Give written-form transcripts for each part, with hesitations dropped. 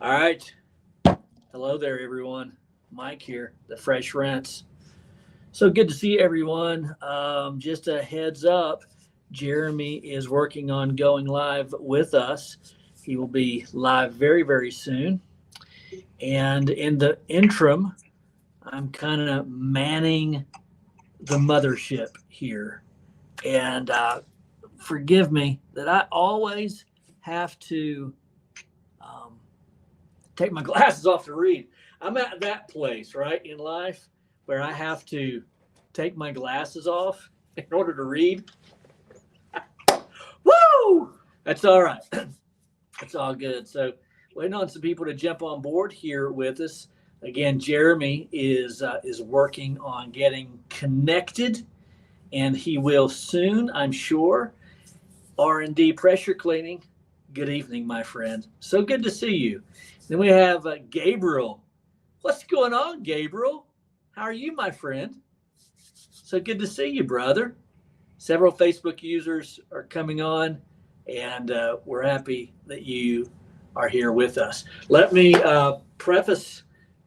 All right. Hello there, everyone. Mike here, the Fresh Rinse. So good to see everyone. Just a heads up, Jeremy is working on going live with us. He will be live very, very soon. And in the interim, I'm kind of manning the mothership here. And forgive me that I always have to take my glasses off to read. I'm at that place, right, in life where I have to take my glasses off in order to read. Woo! That's all right. That's all good. So, waiting on some people to jump on board here with us. Again, Jeremy is working on getting connected, and he will soon, I'm sure. R&D pressure cleaning. Good evening, my friend. So good to see you. Then we have Gabriel. What's going on, Gabriel? How are you, my friend? So good to see you, brother. Several Facebook users are coming on, and we're happy that you are here with us. Let me preface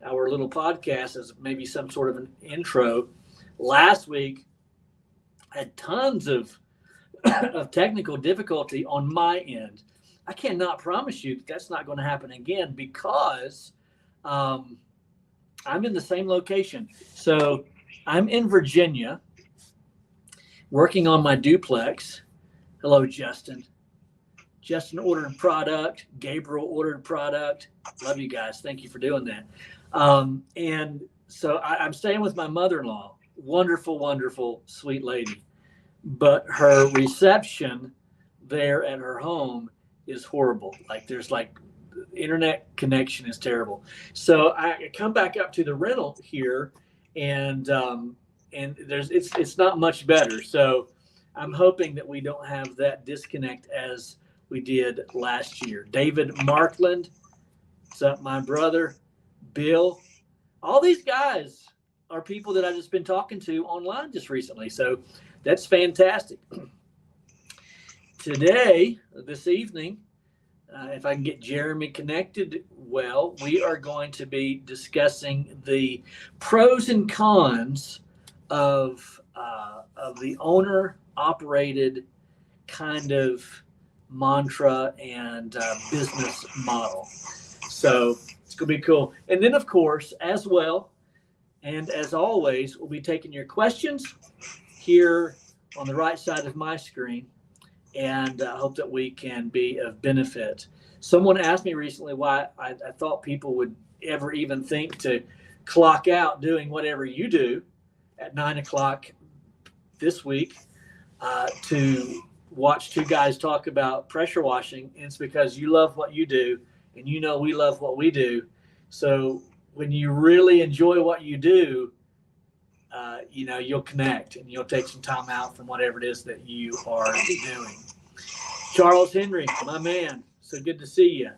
our little podcast as maybe some sort of an intro. Last week, I had tons of technical difficulty on my end. I cannot promise you that that's not going to happen again because I'm in the same location. So I'm in Virginia working on my duplex. Hello, Justin. Justin ordered product. Gabriel ordered product. Love you guys. Thank you for doing that. And so I'm staying with my mother-in-law. Wonderful, wonderful, sweet lady. But her reception there at her home is horrible. Like there's internet connection is terrible. So I come back up to the rental here, and it's not much better. So I'm hoping that we don't have that disconnect as we did last year. David Markland, what's up, my brother? Bill, all these guys are people that I've just been talking to online just recently. So that's fantastic. Today, this evening, if I can get Jeremy connected well, we are going to be discussing the pros and cons of the owner-operated kind of mantra and business model. So it's going to be cool. And then, of course, as well, and as always, we'll be taking your questions here on the right side of my screen, and I hope that we can be of benefit. Someone asked me recently why I thought people would ever even think to clock out doing whatever you do at 9 o'clock this week to watch two guys talk about pressure washing. And it's because you love what you do, and you know we love what we do. So when you really enjoy what you do, you'll connect and you'll take some time out from whatever it is that you are doing. Charles Henry, my man, so good to see you.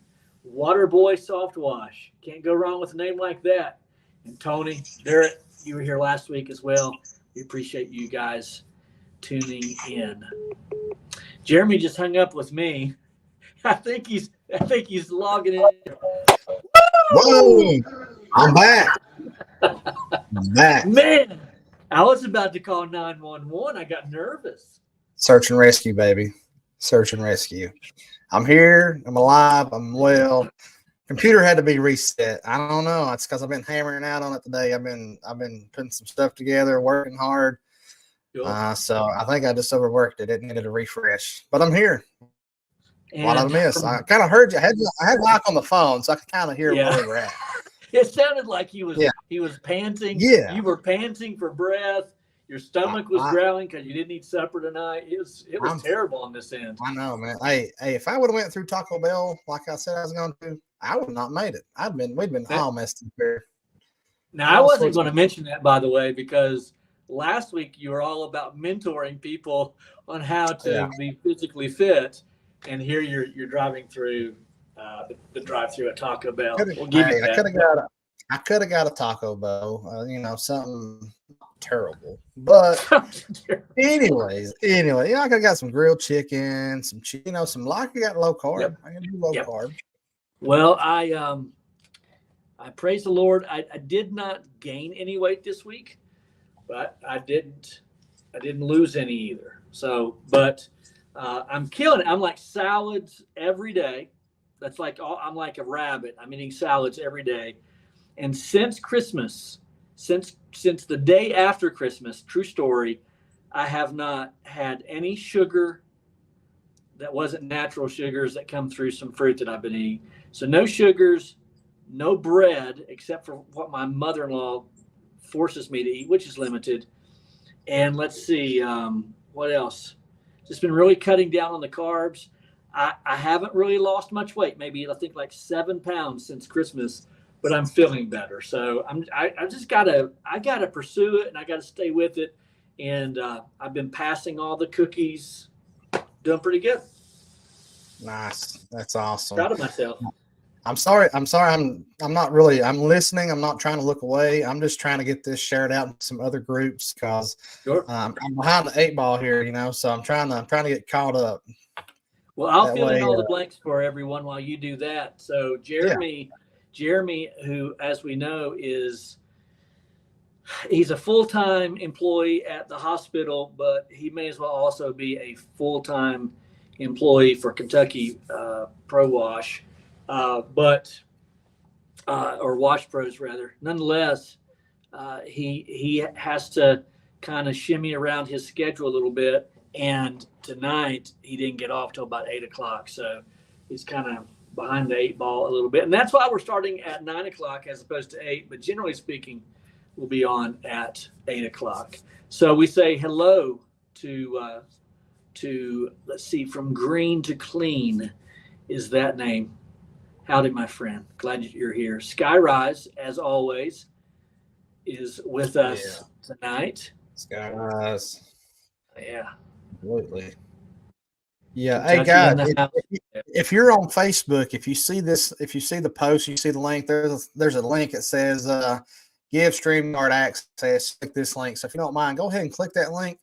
Waterboy Soft Wash, can't go wrong with a name like that. And Tony Barrett, you were here last week as well. We appreciate you guys tuning in. Jeremy just hung up with me. I think he's logging in. Whoa! I'm back. I'm back. Man, I was about to call 911. I got nervous. Search and rescue, baby. Search and rescue. I'm here. I'm alive. I'm well. Computer had to be reset. I don't know. It's because I've been hammering out on it today. I've been putting some stuff together, working hard. Cool. So I think I just overworked it. It needed a refresh. But I'm here. And what I missed. I kind of heard you. I had Mike on the phone, so I could kind of hear where we were at. It sounded like he was panting. Yeah. You were panting for breath. Your stomach was growling because you didn't eat supper tonight. It was terrible on this end. I know, man. Hey, if I would have went through Taco Bell like I said I was going to, I would have not made it. We'd been all messed up here. Now I wasn't going to mention that, by the way, because last week you were all about mentoring people on how to be physically fit, and here you're driving through the drive-through at Taco Bell. We'll give you that. I could have got a Taco Bell, something terrible. But anyway, I could have got some grilled chicken, some I got low carb. Yep. I can do low carb. Well, I praise the Lord. I did not gain any weight this week, but I didn't lose any either. So, but I'm killing it. I'm like salads every day. That's like I'm like a rabbit. I'm eating salads every day. And since Christmas, since the day after Christmas, true story, I have not had any sugar that wasn't natural sugars that come through some fruit that I've been eating. So no sugars, no bread, except for what my mother-in-law forces me to eat, which is limited. And let's see, what else? Just been really cutting down on the carbs. I haven't really lost much weight. Maybe I think like 7 pounds since Christmas, but I'm feeling better. So I just gotta pursue it, and I gotta stay with it. And I've been passing all the cookies, doing pretty good. Nice. That's awesome. Proud of myself. I'm sorry. I'm not really. I'm listening. I'm not trying to look away. I'm just trying to get this shared out in some other groups because Sure. I'm behind the 8 ball here. So I'm trying to get caught up. Well, I'll That fill in way, all the blanks for everyone while you do that. So yeah. Jeremy, who, as we know, he's a full-time employee at the hospital, but he may as well also be a full-time employee for Kentucky Pro Wash, or Wash Pros rather. Nonetheless, he has to kind of shimmy around his schedule a little bit. And tonight he didn't get off till about 8 o'clock, so he's kind of behind the 8 ball a little bit. And that's why we're starting at 9 o'clock as opposed to 8. But generally speaking, we'll be on at 8 o'clock. So we say hello to let's see, from green to clean is that name. Howdy, my friend. Glad you're here. Skyrise, as always, is with us tonight. Guys. Yeah. Absolutely. Yeah. Kentucky Hey guys, in the house. if you're on Facebook, if you see the post, you see the link, there's a link that says give StreamYard access. Click this link. So if you don't mind, go ahead and click that link,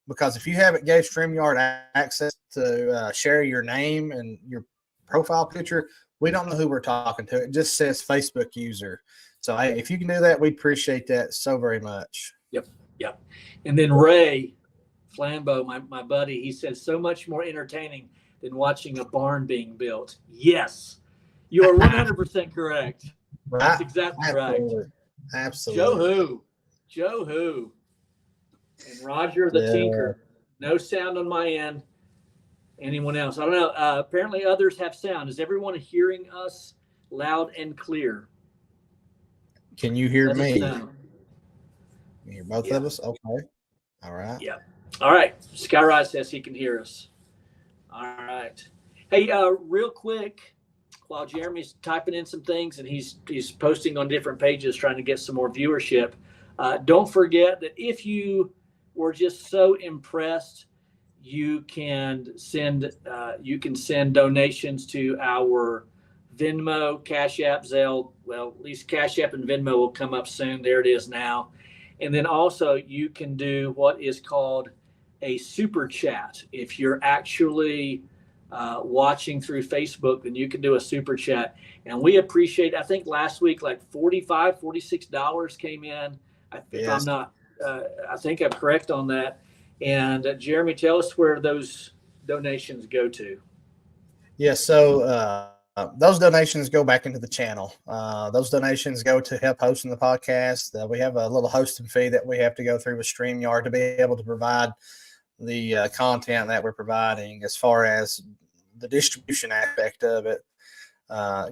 because if you haven't gave StreamYard access to share your name and your profile picture, we don't know who we're talking to. It just says Facebook user. So hey, if you can do that, we appreciate that so very much. Yep. And then Ray Flambeau, my buddy, he says so much more entertaining than watching a barn being built. Yes, you are 100% correct. That's exactly Absolutely. right. Absolutely. Joe Who, and Roger the Tinker. No sound on my end. Anyone else? I don't know. Apparently others have sound. Is everyone hearing us loud and clear? Can you hear Let us me? know. You hear both of us? Okay. All right. Yeah. All right. Skyrise says he can hear us. All right. Hey, real quick, while Jeremy's typing in some things and he's posting on different pages trying to get some more viewership, don't forget that if you were just so impressed, you can send donations to our Venmo, Cash App, Zelle. Well, at least Cash App and Venmo will come up soon. There it is now. And then also you can do what is called a super chat. If you're actually watching through Facebook, then you can do a super chat. And we appreciate, I think last week, like $45, $46 came in. If I'm not, I think I'm correct on that. And Jeremy, tell us where those donations go to. Yeah, so those donations go back into the channel. Those donations go to help hosting the podcast. We have a little hosting fee that we have to go through with StreamYard to be able to provide the content that we're providing, as far as the distribution aspect of it,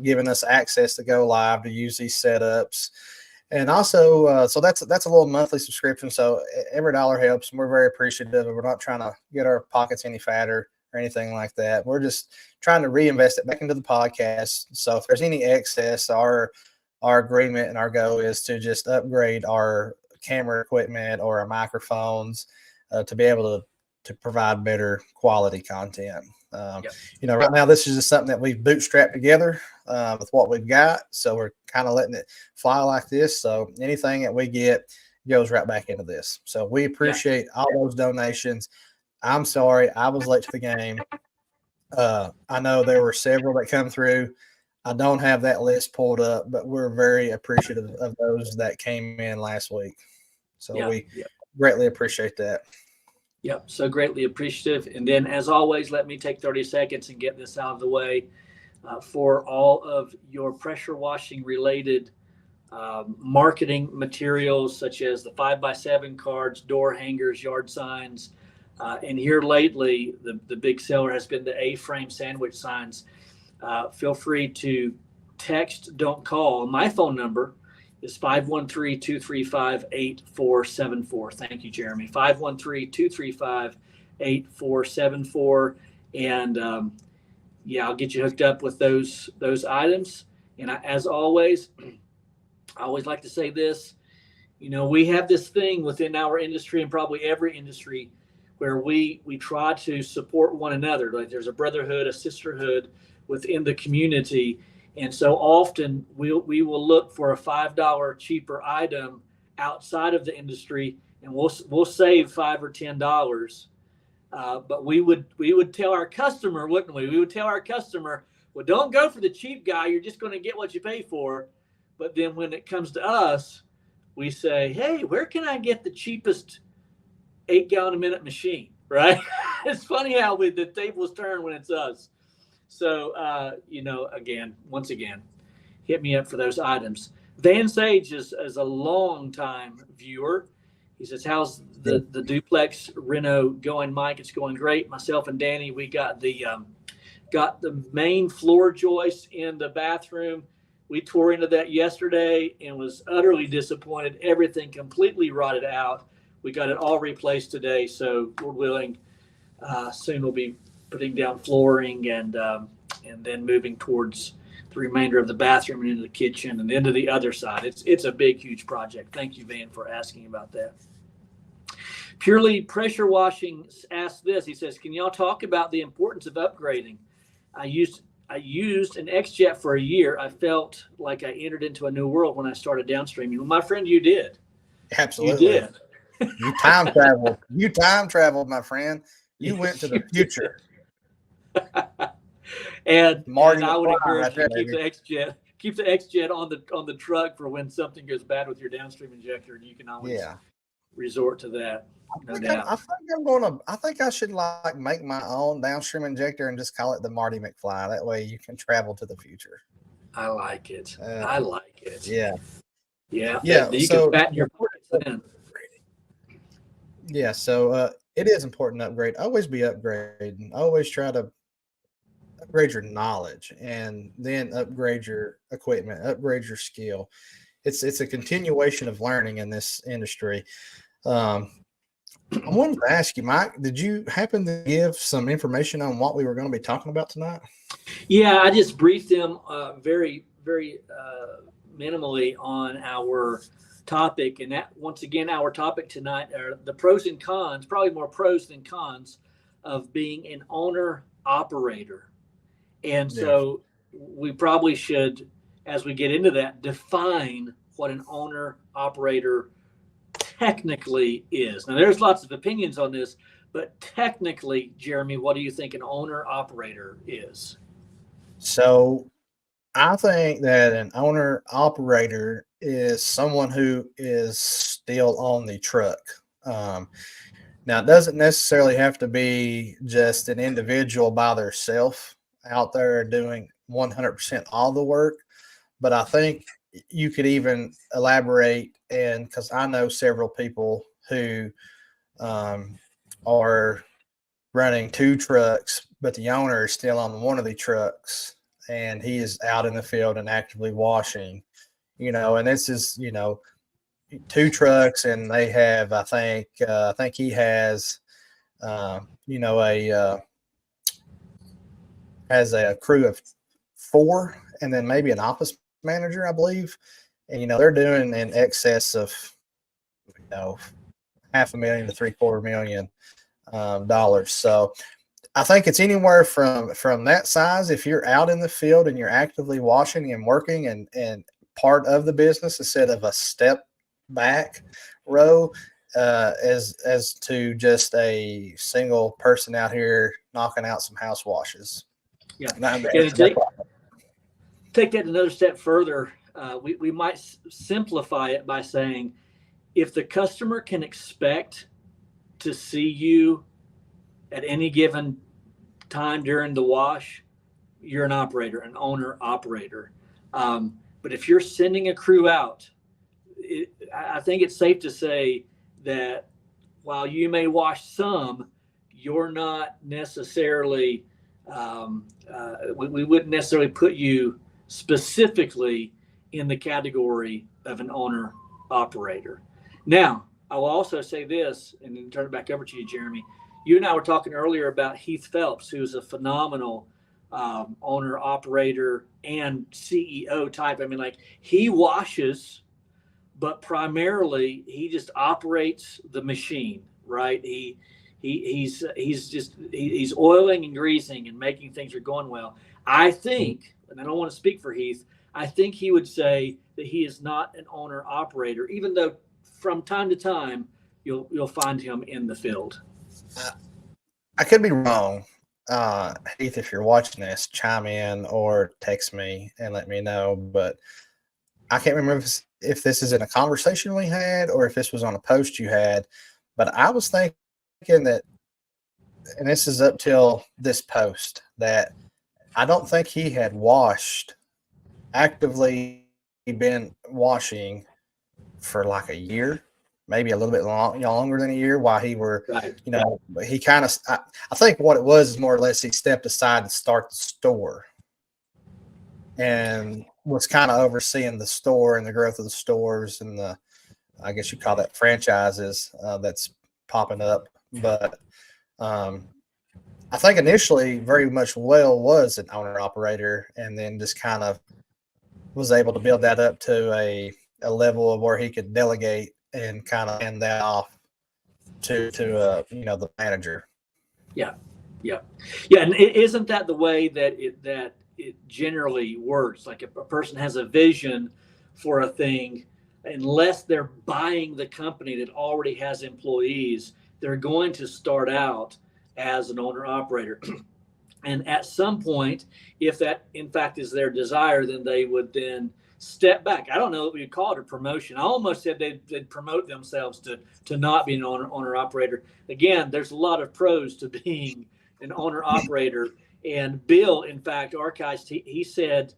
giving us access to go live, to use these setups. And also, so that's a little monthly subscription. So every dollar helps, and we're very appreciative. We're not trying to get our pockets any fatter or anything like that. We're just trying to reinvest it back into the podcast. So if there's any excess, our agreement and our goal is to just upgrade our camera equipment or our microphones to be able to provide better quality content. Right now this is just something that we've bootstrapped together with what we've got. So we're kind of letting it fly like this. So anything that we get goes right back into this. So we appreciate all those donations. I'm sorry, I was late to the game. I know there were several that come through. I don't have that list pulled up, but we're very appreciative of those that came in last week. So Yeah, we yeah. greatly appreciate that. Yep, so greatly appreciative. And then, as always, let me take 30 seconds and get this out of the way. For all of your pressure washing related marketing materials, such as the 5x7 cards, door hangers, yard signs. And here lately, the big seller has been the A-frame sandwich signs. Feel free to text, don't call. My phone number is 513-235-8474. Thank you, Jeremy. 513-235-8474. And yeah, I'll get you hooked up with those items. And as always, I always like to say this, we have this thing within our industry and probably every industry where we try to support one another. Like there's a brotherhood, a sisterhood within the community. And so often we will look for a $5 cheaper item outside of the industry, and we'll save $5 or $10. But we would tell our customer, wouldn't we? We would tell our customer, well, don't go for the cheap guy. You're just going to get what you pay for. But then when it comes to us, we say, hey, where can I get the cheapest 8-gallon-a-minute machine, right? It's funny how the tables turn when it's us. So, once again, hit me up for those items. Van Sage is a long-time viewer. He says, how's the duplex reno going, Mike? It's going great. Myself and Danny, we got the main floor joist in the bathroom. We tore into that yesterday and was utterly disappointed. Everything completely rotted out. We got it all replaced today, so we're willing. Soon we'll be putting down flooring and then moving towards the remainder of the bathroom and into the kitchen and into the other side. It's a big, huge project. Thank you, Van, for asking about that. Purely Pressure Washing asked this. He says, can y'all talk about the importance of upgrading? I used an XJet for a year. I felt like I entered into a new world when I started downstreaming. Well, my friend, you did. Absolutely. You did. You time traveled. You time traveled, my friend. You went to the future. and Marty I would encourage right you to keep the XJet on the truck for when something goes bad with your downstream injector, and you can always resort to that. I think I should make my own downstream injector and just call it the Marty McFly. That way you can travel to the future. I like it. I like it. Yeah. Yeah. Yeah. You can fatten your pockets in. Yeah. So it is important to upgrade. Always be upgrading. Always try to upgrade your knowledge and then upgrade your equipment, upgrade your skill. It's a continuation of learning in this industry. I wanted to ask you, Mike, did you happen to give some information on what we were going to be talking about tonight? Yeah, I just briefed them very, very minimally on our topic. And that, once again, our topic tonight are the pros and cons, probably more pros than cons, of being an owner-operator. And so we probably should, as we get into that, define what an owner-operator technically is. Now, there's lots of opinions on this, but technically, Jeremy, what do you think an owner-operator is? So I think that an owner-operator is someone who is still on the truck. Now, it doesn't necessarily have to be just an individual by themselves out there doing 100% all the work, but I think you could even elaborate, and because I know several people who are running 2 trucks, but the owner is still on one of the trucks and he is out in the field and actively washing, and this is, 2 trucks, and they have, I think he has, has a crew of 4, and then maybe an office manager, I believe. And, they're doing in excess of, $500,000 to $750,000. So I think it's anywhere from that size. If you're out in the field and you're actively washing and working and part of the business instead of a step back row, as to just a single person out here knocking out some house washes. Yeah. take that another step further. We might simplify it by saying, if the customer can expect to see you at any given time during the wash, you're an operator, an owner operator. But if you're sending a crew out, I think it's safe to say that while you may wash some, you're not necessarily, we wouldn't necessarily put you specifically in the category of an owner operator. Now, I will also say this, and then turn it back over to you, Jeremy. You and I were talking earlier about Heath Phelps, who's a phenomenal owner operator and CEO type. I mean, like, he washes, but primarily he just operates the machine, right? He's oiling and greasing and making things are going well. I think, and I don't want to speak for Heath, I think he would say that he is not an owner operator, even though from time to time you'll find him in the field. I could be wrong. Heath, if you're watching this, chime in or text me and let me know. But I can't remember if this is in a conversation we had or if this was on a post you had. But I was thinking that, and this is up till this post, that I don't think he had actively been washing for like a year, maybe a little bit longer than a year, while he were, Right. He kind of, I think what it was is more or less he stepped aside to start the store and was kind of overseeing the store and the growth of the stores and I guess you call that franchises that's popping up. But I think initially very much was an owner operator, and then just kind of was able to build that up to a level of where he could delegate and kind of hand that off to the manager. Yeah. And isn't that the way that it generally works? Like, if a person has a vision for a thing, unless they're buying the company that already has employees, they're going to start out as an owner operator. And at some point, if that in fact is their desire, then they would then step back. I don't know that we'd call it a promotion. I almost said they'd promote themselves to not be an owner operator. Again, there's a lot of pros to being an owner operator. And Bill, in fact, Archives, he said,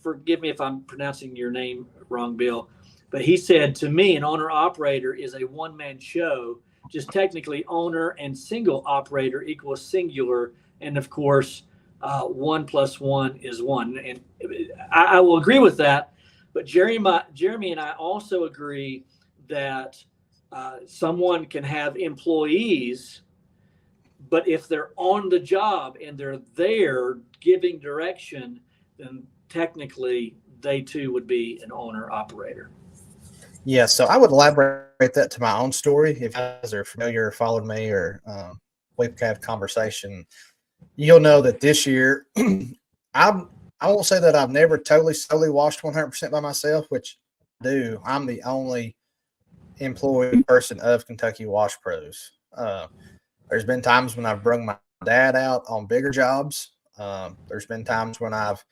forgive me if I'm pronouncing your name wrong, Bill, but he said, to me, an owner operator is a one-man show. Just technically, owner and single operator equals singular. And of course, 1 + 1 is 1. And I will agree with that. But Jeremy and I also agree that someone can have employees, but if they're on the job and they're there giving direction, then technically they too would be an owner operator. Yeah, so I would elaborate that to my own story. If you guys are familiar or followed me or we've had a conversation, you'll know that this year, I won't say that I've never totally solely washed 100% by myself, which I do. I'm the only employee person of Kentucky Wash Pros. There's been times when I've brung my dad out on bigger jobs. There's been times when I've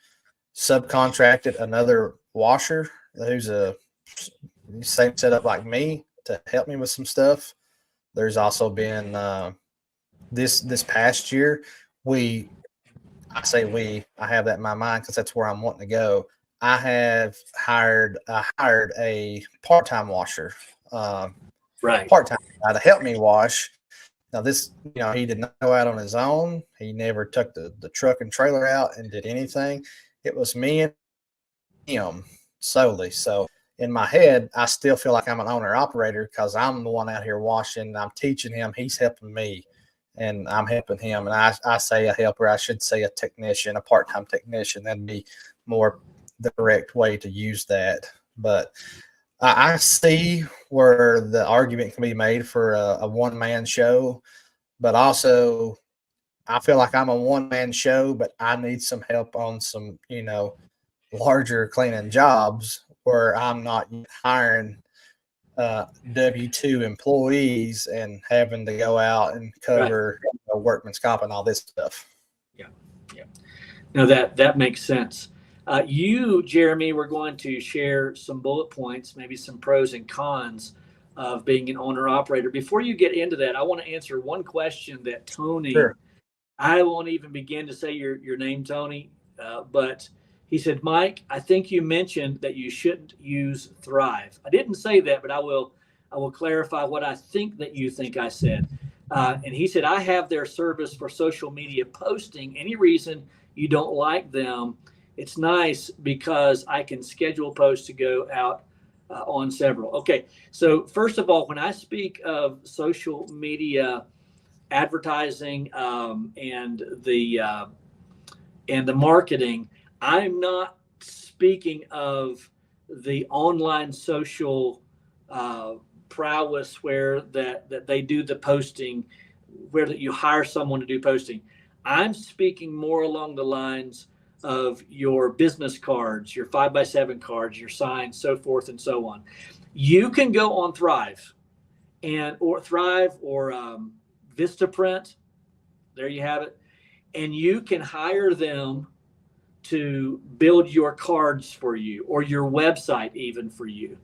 subcontracted another washer who's a same setup like me to help me with some stuff. There's also been this past year, I have that in my mind because that's where I'm wanting to go. I hired a part-time washer, Right. part-time guy to help me wash. Now this, he did not go out on his own. He never took the truck and trailer out and did anything. It was me and him solely. So in my head, I still feel like I'm an owner operator because I'm the one out here washing. I'm teaching him. He's helping me, and I'm helping him. And I say a helper. I should say a technician, a part-time technician. That'd be more the correct way to use that. But I see where the argument can be made for a one-man show, but also I feel like I'm a one-man show, but I need some help on some, larger cleaning jobs where I'm not hiring W-2 employees and having to go out and cover workman's comp and all this stuff. Yeah. No, that makes sense. You, Jeremy, were going to share some bullet points, maybe some pros and cons of being an owner operator. Before you get into that, I want to answer one question that Tony, Sure. I won't even begin to say your name, Tony, but he said, Mike, I think you mentioned that you shouldn't use Thrive. I didn't say that, but I will clarify what I think that you think I said. And he said, I have their service for social media posting. Any reason you don't like them? It's nice because I can schedule posts to go out on several. Okay, so first of all, when I speak of social media advertising and the marketing, I'm not speaking of the online social uh, prowess where that they do the posting, where that you hire someone to do posting. I'm speaking more along the lines of your business cards, your 5x7 cards, your signs, so forth and so on. You can go on Thrive or Thrive or Vistaprint. There you have it, and you can hire them to build your cards for you or your website even for you.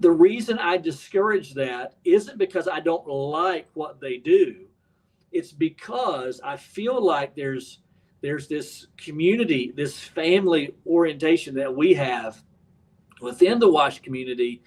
The reason I discourage that isn't because I don't like what they do. It's because I feel like there's this community, this family orientation that we have within the wash community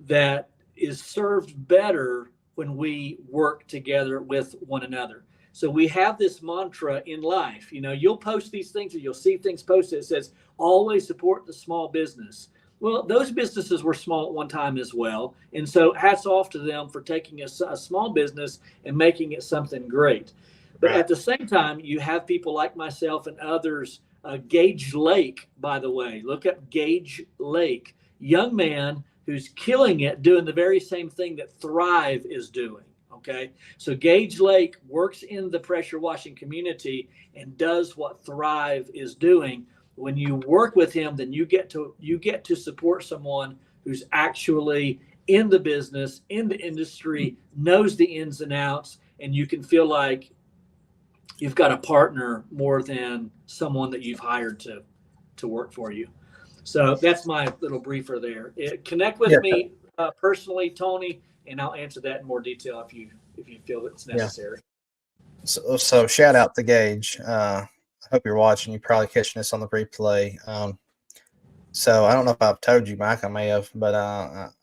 that is served better when we work together with one another. So we have this mantra in life. You'll post these things or you'll see things posted. It says, always support the small business. Well, those businesses were small at one time as well. And so hats off to them for taking a small business and making it something great. But Right. at the same time, you have people like myself and others. Gage Lake, by the way, look up Gage Lake, young man who's killing it, doing the very same thing that Thrive is doing. Okay. So Gage Lake works in the pressure washing community and does what Thrive is doing. When you work with him, then you get to support someone who's actually in the business, in the industry, knows the ins and outs, and you can feel like you've got a partner more than someone that you've hired to work for you. So that's my little briefer there. Connect with Yeah. me personally, Tony, and I'll answer that in more detail if you feel it's Yeah. necessary. So shout out to Gage. I hope you're watching. You're probably catching this on the replay. So I don't know if I've told you, Mike. I may have, but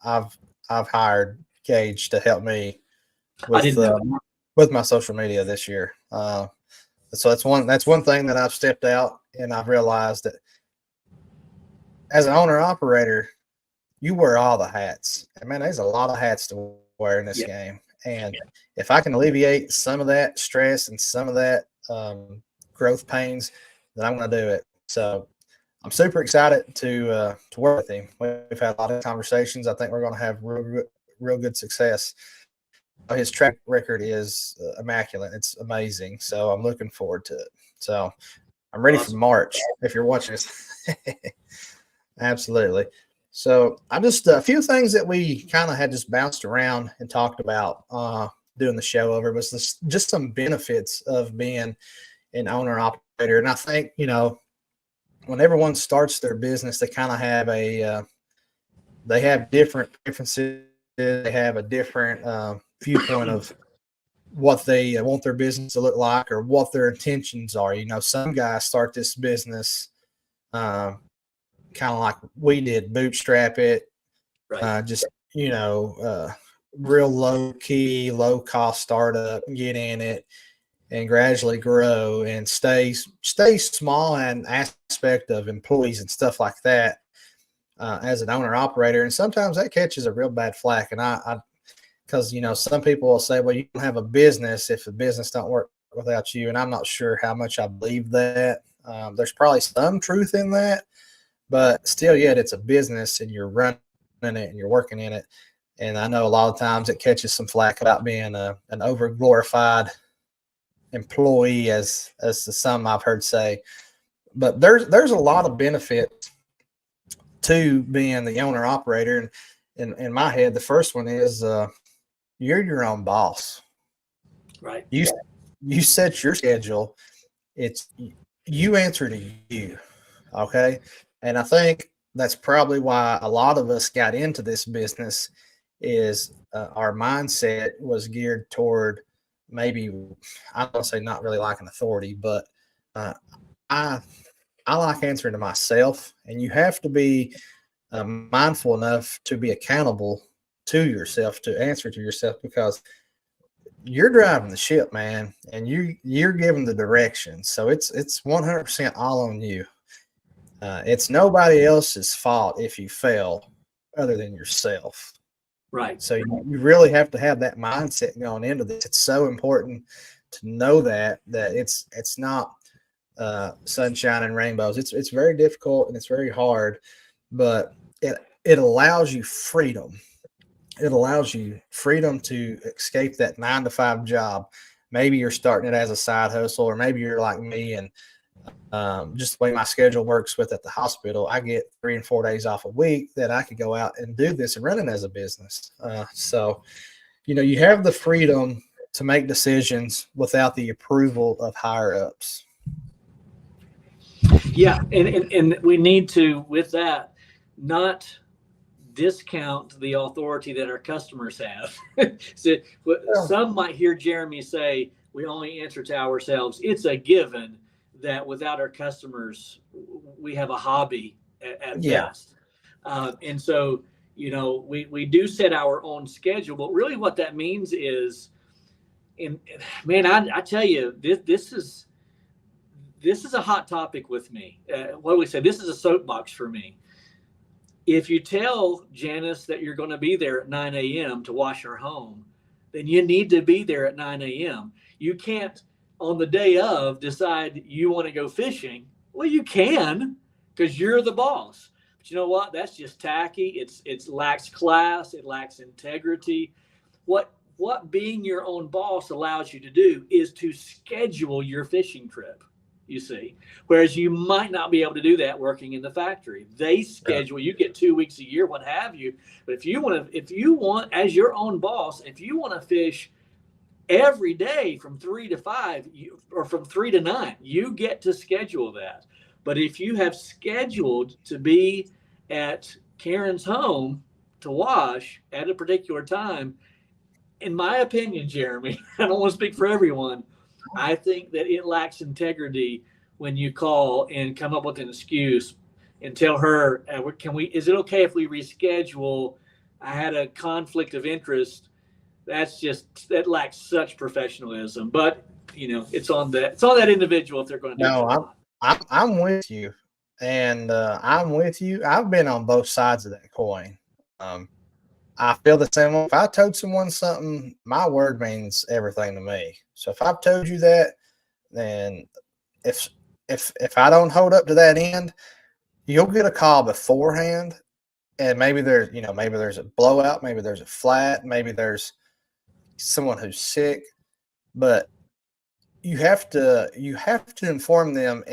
I've hired Gage to help me I with didn't know. with my social media this year. So that's one thing that I've stepped out and I've realized that as an owner operator, you wear all the hats. And man, there's a lot of hats to wear in this Yeah. game. And if I can alleviate some of that stress and some of that growth pains, then I'm going to do it. So I'm super excited to work with him. We've had a lot of conversations. I think we're going to have real good success. His track record is immaculate. It's amazing. So I'm looking forward to it. So I'm ready for March. If you're watching this, absolutely. So I just a few things that we kind of had just bounced around and talked about doing the show over was just some benefits of being an owner operator. And I think, when everyone starts their business, they kind of have they have different preferences. They have a different viewpoint of what they want their business to look like or what their intentions are. Some guys start this business kind of like we did, bootstrap it, Right. just, real low key, low cost startup, get in it and gradually grow and stay small in aspect of employees and stuff like that as an owner operator. And sometimes that catches a real bad flack. And because, some people will say, well, you don't have a business if the business don't work without you. And I'm not sure how much I believe that. There's probably some truth in that, but still yet it's a business and you're running it and you're working in it. And I know a lot of times it catches some flack about being an over glorified employee as the some I've heard say. But there's a lot of benefits to being the owner operator. And in my head, the first one is you're your own boss. Right. You set your schedule. It's you answer to you. Okay. And I think that's probably why a lot of us got into this business is our mindset was geared toward maybe, I don't say not really like an authority, but uh, I, I like answering to myself, and you have to be mindful enough to be accountable to yourself, to answer to yourself, because you're driving the ship, man, and you're giving the direction. So it's 100% all on you. It's nobody else's fault if you fail other than yourself. Right. So you really have to have that mindset going into this. It's so important to know that it's not sunshine and rainbows. It's very difficult and it's very hard, but it allows you freedom. It allows you freedom to escape that 9 to 5 job. Maybe you're starting it as a side hustle, or maybe you're like me and just the way my schedule works with at the hospital, I get 3 and 4 days off a week that I could go out and do this and run it as a business. So, you have the freedom to make decisions without the approval of higher ups. Yeah, and we need to, with that, not discount the authority that our customers have. So, some might hear Jeremy say, we only answer to ourselves. It's a given that without our customers, we have a hobby at best. And so, we do set our own schedule, but really what that means is, and man, I tell you, this is a hot topic with me. What do we say? This is a soapbox for me. If you tell Janice that you're going to be there at 9 a.m. to wash her home, then you need to be there at 9 a.m. You can't, on the day of, decide you want to go fishing. Well, you can, because you're the boss. But you know what? That's just tacky. It lacks class. It lacks integrity. What being your own boss allows you to do is to schedule your fishing trip. You see, whereas you might not be able to do that working in the factory. They schedule, you get 2 weeks a year, what have you. But if you want, as your own boss, if you want to fish every day from 3 to 5 or from 3 to 9, you get to schedule that. But if you have scheduled to be at Karen's home to wash at a particular time, in my opinion, Jeremy, I don't want to speak for everyone, I think that it lacks integrity when you call and come up with an excuse and tell her, is it okay if we reschedule? I had a conflict of interest. That lacks such professionalism, but it's on that individual if they're going to do it. No, I'm with you, and I'm with you. I've been on both sides of that coin. I feel the same way. If I told someone something, my word means everything to me. So if I've told you that, then if I don't hold up to that end, you'll get a call beforehand, and maybe there's a blowout, maybe there's a flat, maybe there's someone who's sick, but you have to inform them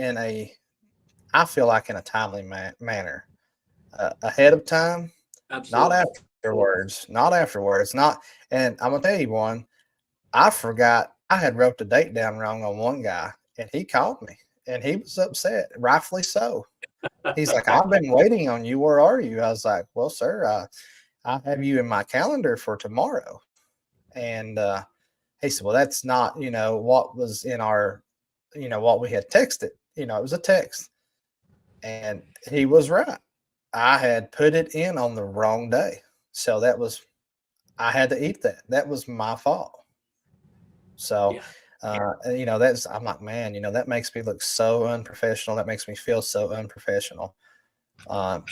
I feel like in a timely manner, ahead of time. Absolutely. Not afterwards. And I'm gonna tell you one. I forgot I had wrote the date down wrong on one guy, and he called me, and he was upset, rightfully so. He's like, "I've been waiting on you. Where are you?" I was like, "Well, sir, I have you in my calendar for tomorrow." And he said, "Well, that's not what was in our what we had texted. It was a text," and he was right. I had put it in on the wrong day. So I had to eat that. That was my fault. So, I'm like, man, that makes me look so unprofessional. That makes me feel so unprofessional.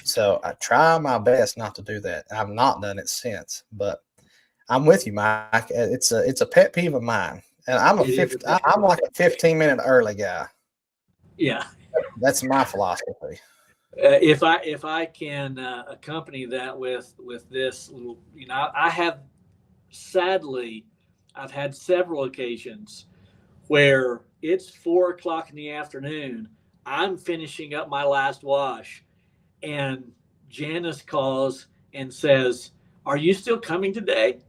So I try my best not to do that. I've not done it since, but I'm with you, Mike. It's a pet peeve of mine. And I'm like a 15-minute early guy. Yeah. That's my philosophy. If I can accompany that with this little, sadly, I've had several occasions where it's 4 o'clock in the afternoon. I'm finishing up my last wash, and Janice calls and says, "Are you still coming today?"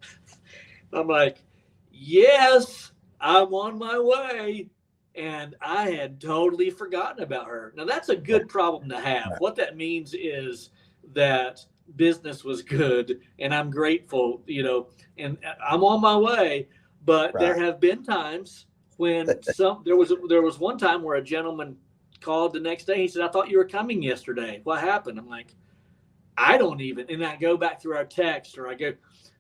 I'm like, "Yes, I'm on my way." And I had totally forgotten about her. Now that's a good problem to have. Right. What that means is that business was good, and I'm grateful, and I'm on my way. But there Right. have been times when there was one time where a gentleman called the next day. He said, "I thought you were coming yesterday. What happened?" I'm like, "I don't even." And I go back through our text, or I go.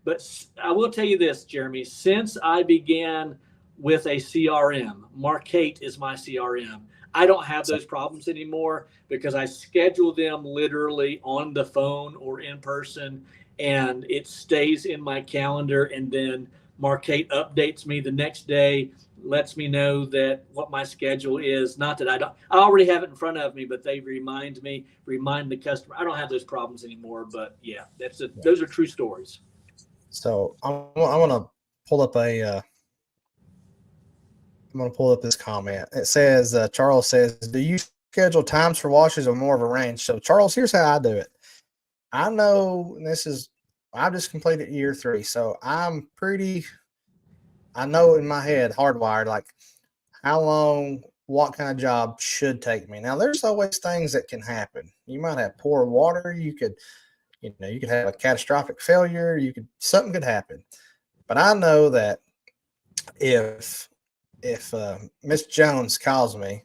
But I will tell you this, Jeremy. Since I began with a CRM, Markate is my CRM. I don't have those problems anymore because I schedule them literally on the phone or in person, and it stays in my calendar. And then Markate updates me the next day, lets me know that what my schedule is. Not that I already have it in front of me, but they remind me, remind the customer. I don't have those problems anymore. But yeah, those are true stories. So I'm gonna pull up I'm going to pull up this comment. It says, Charles says, do you schedule times for washes or more of a range? So, Charles, here's how I do it. I know I've just completed year 3. So I know in my head, hardwired, like how long, what kind of job should take me. Now, there's always things that can happen. You might have poor water. You could have a catastrophic failure. Something could happen. But I know that if Miss Jones calls me,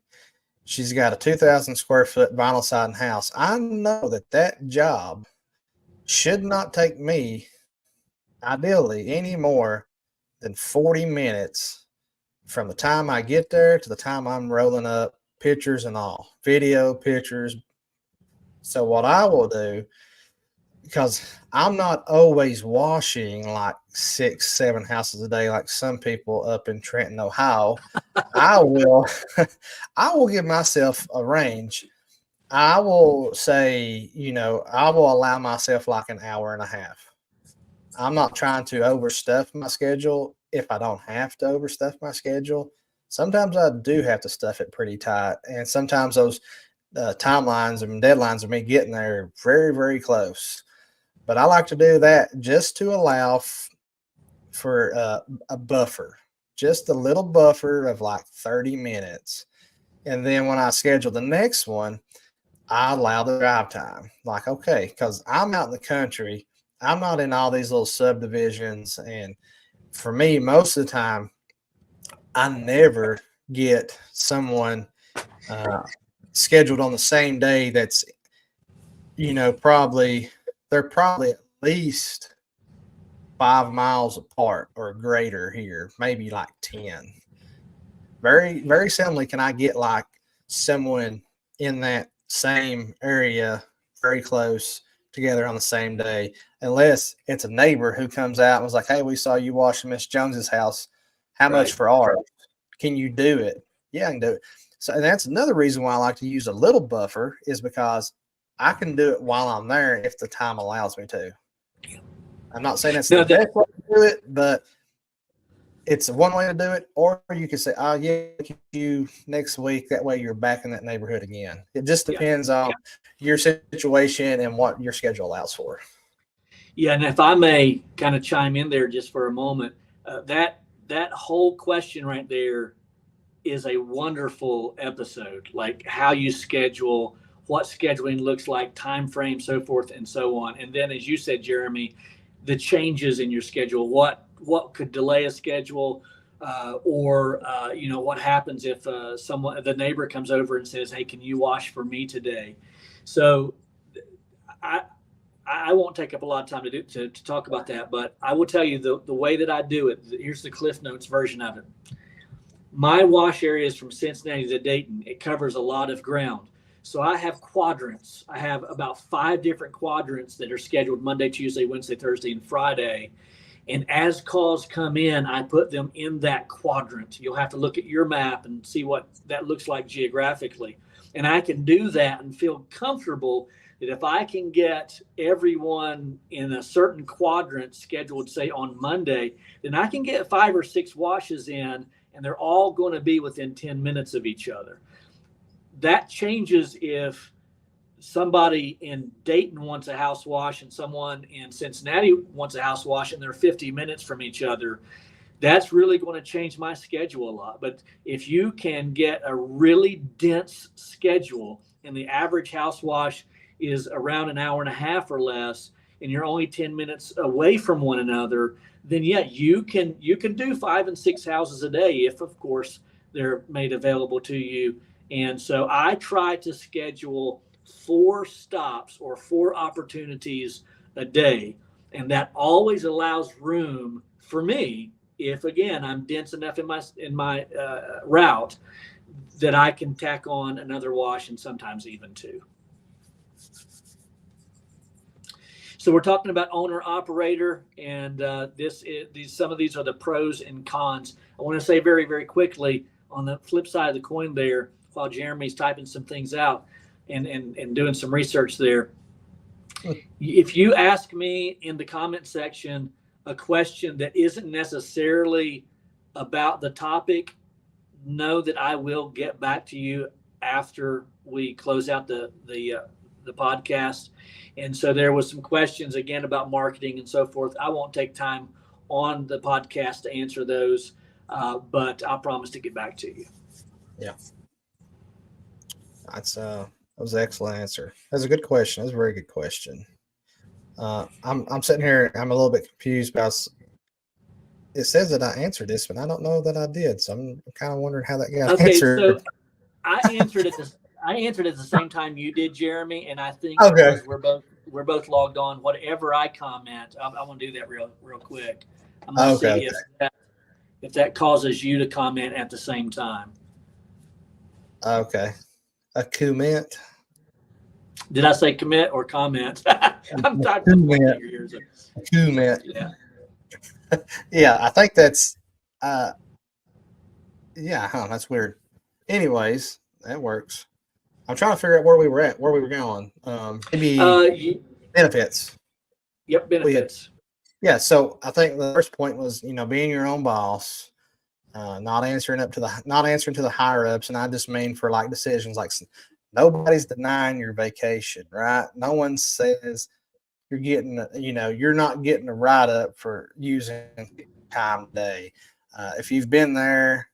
she's got a 2,000 square foot vinyl siding house. I know that job should not take me, ideally, any more than 40 minutes from the time I get there to the time I'm rolling up pictures and all, video, pictures. So what I will do, because I'm not always washing like 6, 7 houses a day like some people up in Trenton, Ohio, I will give myself a range. I will say, I will allow myself like an hour and a half. I'm not trying to overstuff my schedule if I don't have to overstuff my schedule. Sometimes I do have to stuff it pretty tight, and sometimes those timelines and deadlines of me getting there are very, very close. But I like to do that just to allow for a buffer, just a little buffer of like 30 minutes. And then when I schedule the next one, I allow the drive time. Like, okay, because I'm out in the country, I'm not in all these little subdivisions. And for me, most of the time, I never get someone scheduled on the same day that's, they're probably at least 5 miles apart or greater here, maybe like 10. Very, very seldomly can I get like someone in that same area very close together on the same day, unless it's a neighbor who comes out and was like, hey, we saw you washing Miss Jones's house. How much for ours? Can you do it? Yeah, I can do it. So, and that's another reason why I like to use a little buffer, is because I can do it while I'm there if the time allows me to. I'm not saying it's the best way to do it, but it's one way to do it. Or you could say, oh, yeah, you next week. That way you're back in that neighborhood again. It just depends on your situation and what your schedule allows for. Yeah, and if I may kind of chime in there just for a moment, that whole question right there is a wonderful episode. Like how you schedule, what scheduling looks like, time frame, so forth and so on. And then, as you said, Jeremy, the changes in your schedule. What could delay a schedule, or what happens if the neighbor comes over and says, "Hey, can you wash for me today?" So I won't take up a lot of time to talk about that, but I will tell you the way that I do it. Here's the Cliff Notes version of it. My wash area is from Cincinnati to Dayton. It covers a lot of ground. So I have quadrants. I have about 5 different quadrants that are scheduled Monday, Tuesday, Wednesday, Thursday, and Friday. And as calls come in, I put them in that quadrant. You'll have to look at your map and see what that looks like geographically. And I can do that and feel comfortable that if I can get everyone in a certain quadrant scheduled, say on Monday, then I can get 5 or 6 washes in, and they're all going to be within 10 minutes of each other. That changes if somebody in Dayton wants a house wash and someone in Cincinnati wants a house wash, and they're 50 minutes from each other. That's really going to change my schedule a lot. But if you can get a really dense schedule and the average house wash is around an hour and a half or less, and you're only 10 minutes away from one another, then yeah, you can do 5 and 6 houses a day if, of course, they're made available to you. And so I try to schedule 4 stops or 4 opportunities a day, and that always allows room for me, if again I'm dense enough in my route, that I can tack on another wash and sometimes even 2. So we're talking about owner operator, and some of these are the pros and cons. I want to say very very quickly on the flip side of the coin there, while Jeremy's typing some things out and doing some research there. If you ask me in the comment section a question that isn't necessarily about the topic, know that I will get back to you after we close out the podcast. And so there was some questions again about marketing and so forth. I won't take time on the podcast to answer those, but I promise to get back to you. Yeah, that was an excellent answer. That's a good question. That's a very good question. I'm sitting here. I'm a little bit confused about. It says that I answered this, but I don't know that I did. So I'm kind of wondering how that got Okay, answered. so I answered at the same time you did, Jeremy, and I think Okay. because we're both logged on, whatever I comment, I'm going to do that real quick. I'm going to see if that causes you to comment at the same time. Okay. A comment. Did I say commit or comment? I'm typing with my fingers. Comment. Yeah. Yeah, I think that's that's weird. Anyways, that works. I'm trying to figure out where we were going. Maybe benefits. Yep, benefits. So I think the first point was, being your own boss, not answering to the higher ups, and I just mean for like decisions, like nobody's denying your vacation, right? No one says you're not getting a write up for using time today. If you've been there,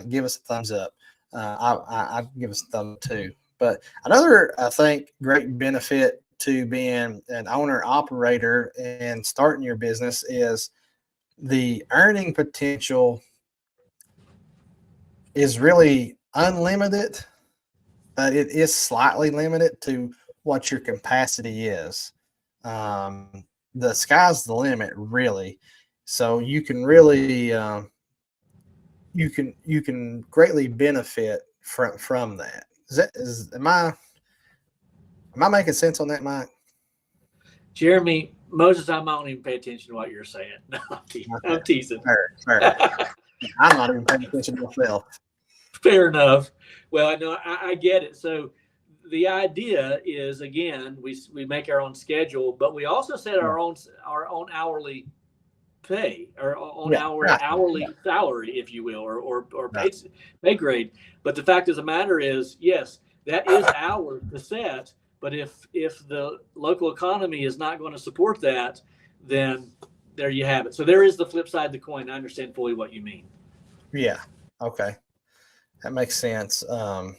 give us a thumbs up. I'd give us a thumb too. But another, I think, great benefit to being an owner operator and starting your business is the earning potential is really unlimited, but it is slightly limited to what your capacity is. The sky's the limit, really. So you can really you can greatly benefit from that. Am I making sense on that, Mike? Jeremy, most of the time I don't even pay attention to what you're saying. No, I'm teasing. Fair. I'm not even paying attention to myself. Fair enough. Well, I know I get it. So the idea is, again, we make our own schedule, but we also set our own hourly pay, or on hourly salary, if you will, or pay grade. But the fact of the matter is, yes, that is ours to set. But if the local economy is not going to support that, then there you have it. So there is the flip side of the coin. I understand fully what you mean. Yeah. Okay. That makes sense. I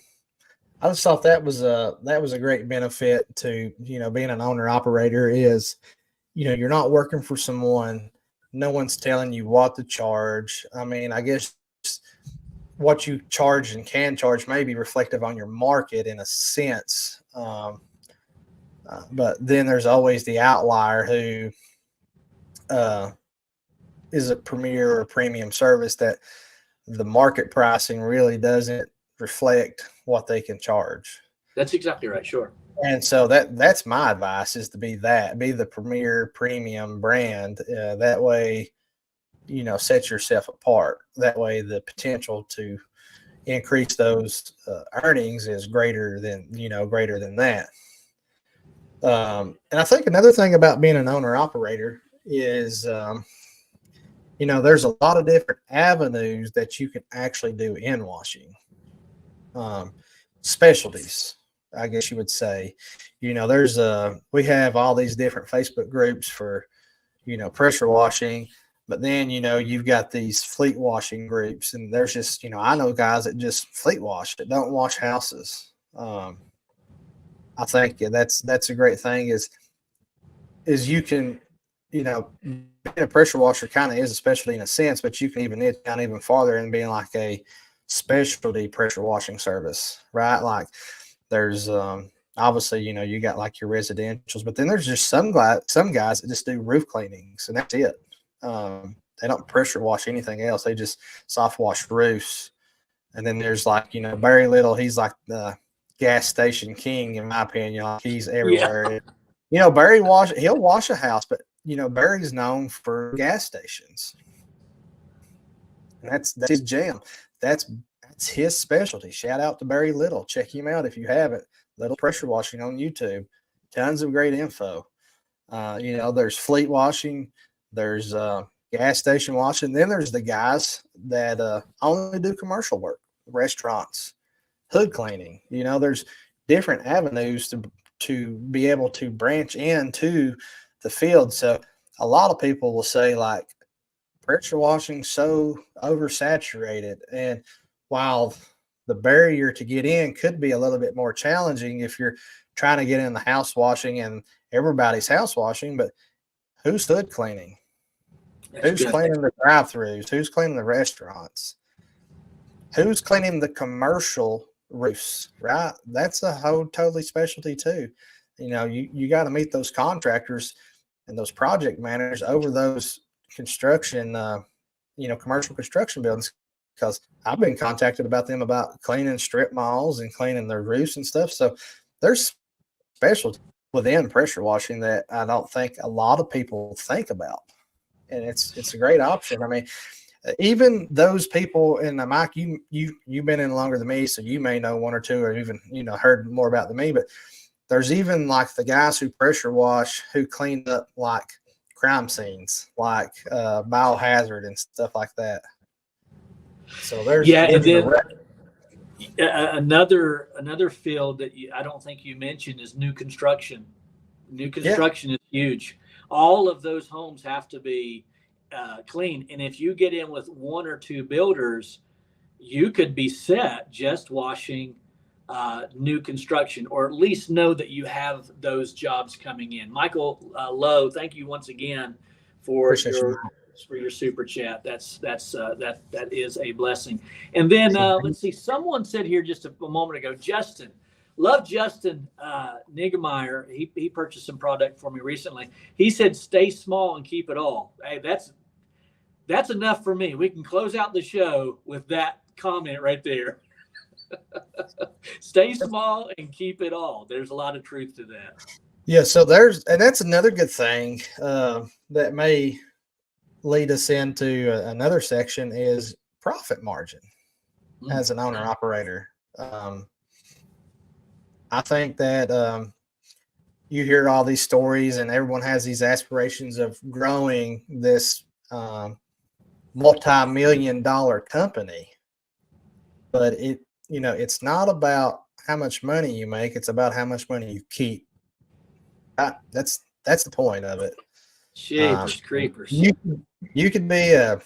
just thought that was a great benefit to, being an owner operator is, you're not working for someone. No one's telling you what to charge. I mean, I guess what you charge and can charge may be reflective on your market in a sense. But then there's always the outlier who is a premier or premium service that the market pricing really doesn't reflect what they can charge. That's exactly right. Sure. And so that's my advice, is to be the premier premium brand. That way, set yourself apart. That way the potential to increase those earnings is greater than that. And I think another thing about being an owner operator is, there's a lot of different avenues that you can actually do in washing. Specialties, I guess you would say. We have all these different Facebook groups for, pressure washing. But then, you've got these fleet washing groups, and there's just, I know guys that just fleet wash, that don't wash houses. I think that's a great thing is you can, being a pressure washer kind of is a specialty in a sense, but you can even it down even farther and being like a specialty pressure washing service, right? Like there's obviously, you got like your residentials, but then there's just some guys that just do roof cleanings and that's it. They don't pressure wash anything else. They just soft wash roofs. And then there's like, Barry Little, he's like the gas station king, in my opinion. Like he's everywhere. Yeah. He'll wash a house, but Barry's known for gas stations. And that's his jam. That's his specialty. Shout out to Barry Little. Check him out if you haven't. Little pressure washing on YouTube. Tons of great info. There's fleet washing, there's gas station washing. Then there's the guys that only do commercial work, restaurants, hood cleaning. There's different avenues to be able to branch into the field. So a lot of people will say like pressure washing so oversaturated, and while the barrier to get in could be a little bit more challenging if you're trying to get in the house washing and everybody's house washing, but who's hood cleaning? Who's cleaning the drive-throughs? Who's cleaning the restaurants? Who's cleaning the commercial roofs, right? That's a whole totally specialty too. You got to meet those contractors and those project managers over those construction, commercial construction buildings, because I've been contacted about them about cleaning strip malls and cleaning their roofs and stuff. So there's specialty within pressure washing that I don't think a lot of people think about. And it's a great option. I mean, even those people, and Mike, you've been in longer than me, so you may know one or two, or even heard more about than me. But there's even like the guys who pressure wash who cleaned up like crime scenes, like biohazard and stuff like that. So there's and then another field that I don't think you mentioned is new construction. New construction is huge. All of those homes have to be clean. And if you get in with one or two builders, you could be set just washing new construction, or at least know that you have those jobs coming in. Michael Lowe, thank you once again for your super chat. That is a blessing. And then let's see, someone said here just a moment ago, Justin. Love Justin Niggemeyer. He purchased some product for me recently. He said, "Stay small and keep it all." Hey, that's enough for me. We can close out the show with that comment right there. Stay small and keep it all. There's a lot of truth to that. Yeah. So that's another good thing that may lead us into another section is profit margin as an owner operator. I think that you hear all these stories and everyone has these aspirations of growing this multi-million-dollar company, but it's not about how much money you make. It's about how much money you keep. That's the point of it. Jeepers creepers. You could be a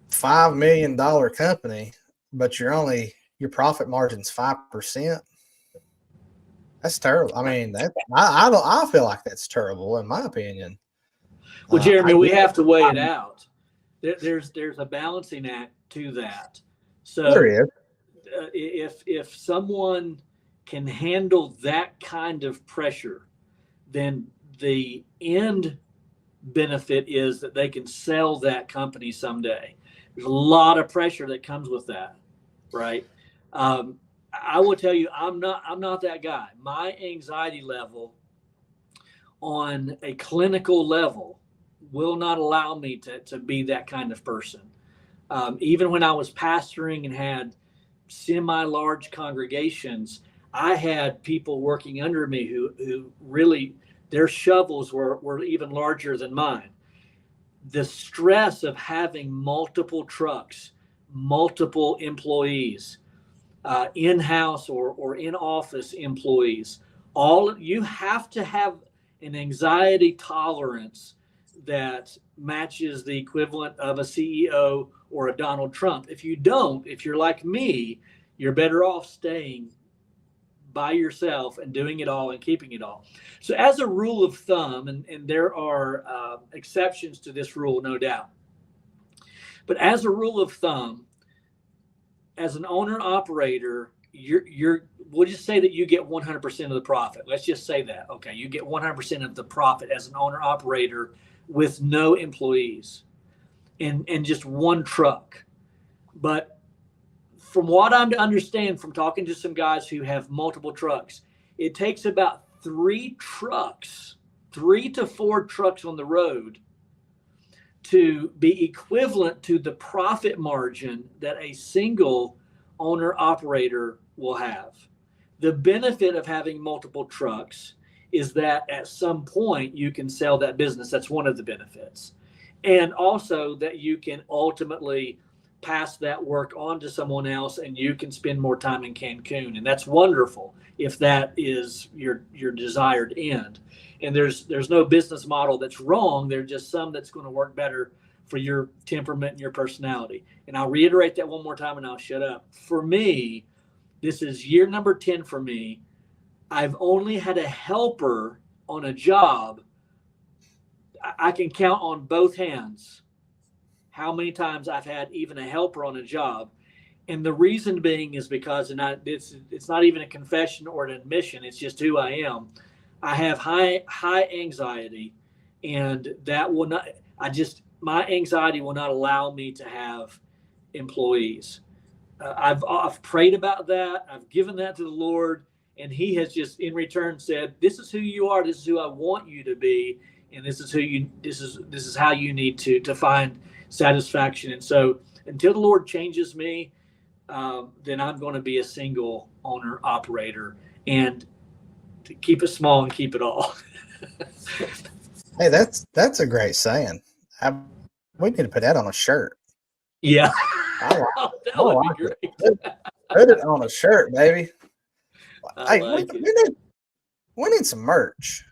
$5 million company, but your profit margin's 5%. That's terrible. I mean, I feel like that's terrible in my opinion. Well, Jeremy, we have to weigh it out. There's a balancing act to that. So there is. If someone can handle that kind of pressure, then the end benefit is that they can sell that company someday. There's a lot of pressure that comes with that, right? I will tell you, I'm not that guy. My anxiety level on a clinical level will not allow me to be that kind of person. Even when I was pastoring and had semi-large congregations, I had people working under me who really, their shovels were even larger than mine. The stress of having multiple trucks, multiple employees, in-house or in-office employees, you have to have an anxiety tolerance that matches the equivalent of a CEO or a Donald Trump. If you don't, if you're like me, you're better off staying by yourself and doing it all and keeping it all. So, as a rule of thumb, and there are exceptions to this rule, no doubt, but as a rule of thumb, as an owner operator, we'll just say that you get 100% of the profit. Let's just say that. Okay, you get 100% of the profit as an owner operator with no employees and just one truck. But from what I'm to understand from talking to some guys who have multiple trucks, it takes about 3 to 4 trucks on the road to be equivalent to the profit margin that a single owner operator will have. The benefit of having multiple trucks is that at some point you can sell that business. That's one of the benefits. And also that you can ultimately pass that work on to someone else and you can spend more time in Cancun. And that's wonderful if that is your desired end. And there's no business model that's wrong. There's just some that's going to work better for your temperament and your personality. And I'll reiterate that one more time and I'll shut up. For me, this is year number 10 for me. I've only had a helper on a job. I can count on both hands how many times I've had even a helper on a job. And the reason being is because, and it's not even a confession or an admission, it's just who I am. I have high anxiety, and that will not, my anxiety will not allow me to have employees. I've prayed about that. I've given that to the Lord, and He has just in return said, "This is who you are. This is who I want you to be, and this is how you need to find satisfaction." And so, until the Lord changes me, then I'm going to be a single owner operator and to keep it small and keep it all. Hey, that's a great saying. We need to put that on a shirt. Yeah. That would be great. Put it on a shirt, baby. Hey, we need some merch.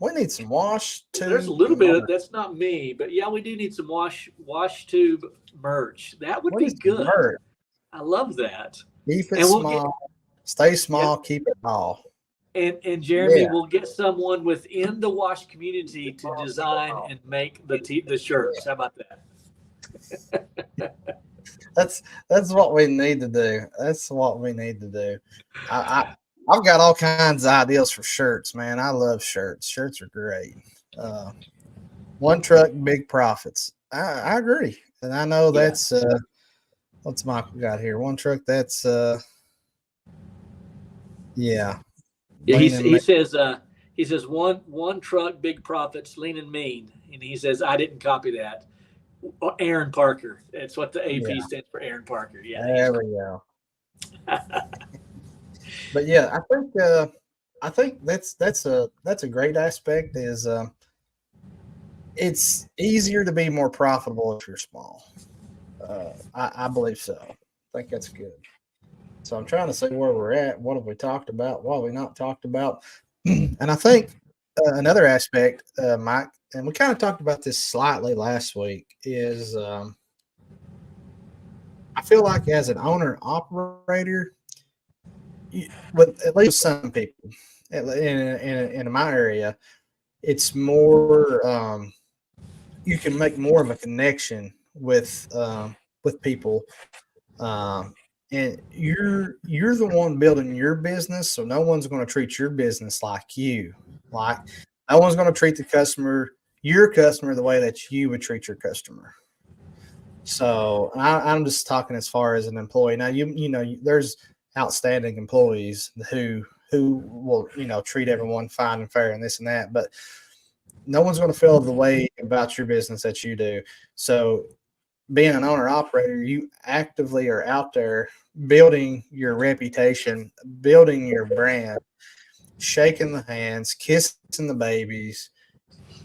We need some wash tube. There's a little bit of that's not me, but yeah, we do need some wash tube merch. That would be good. Merch. I love that. Keep it small. Stay small. Keep it all. And Jeremy, we'll get someone within the wash community to design and make the shirts. How about that? That's what we need to do. That's what we need to do. I've got all kinds of ideas for shirts, man. I love shirts. Shirts are great. One truck, big profits. I agree, and I know that's what's Michael got here. One truck. That's yeah. He says one truck, big profits, lean and mean, and he says I didn't copy that. Aaron Parker. That's what the AP stands for. Aaron Parker. Yeah. There we go. But yeah, I think that's a great aspect. Is it's easier to be more profitable if you're small. I believe so. I think that's good. So I'm trying to see where we're at. What have we talked about? What have we not talked about? And I think another aspect, Mike, and we kind of talked about this slightly last week, is I feel like as an owner operator, with at least some people in my area, it's more you can make more of a connection with people. And you're the one building your business, so no one's going to treat your business like you. Like no one's going to treat your customer, the way that you would treat your customer. So I'm just talking as far as an employee. Now you know there's outstanding employees who will treat everyone fine and fair and this and that, but no one's going to feel the way about your business that you do. So being an owner operator, you actively are out there building your reputation, building your brand, shaking the hands, kissing the babies,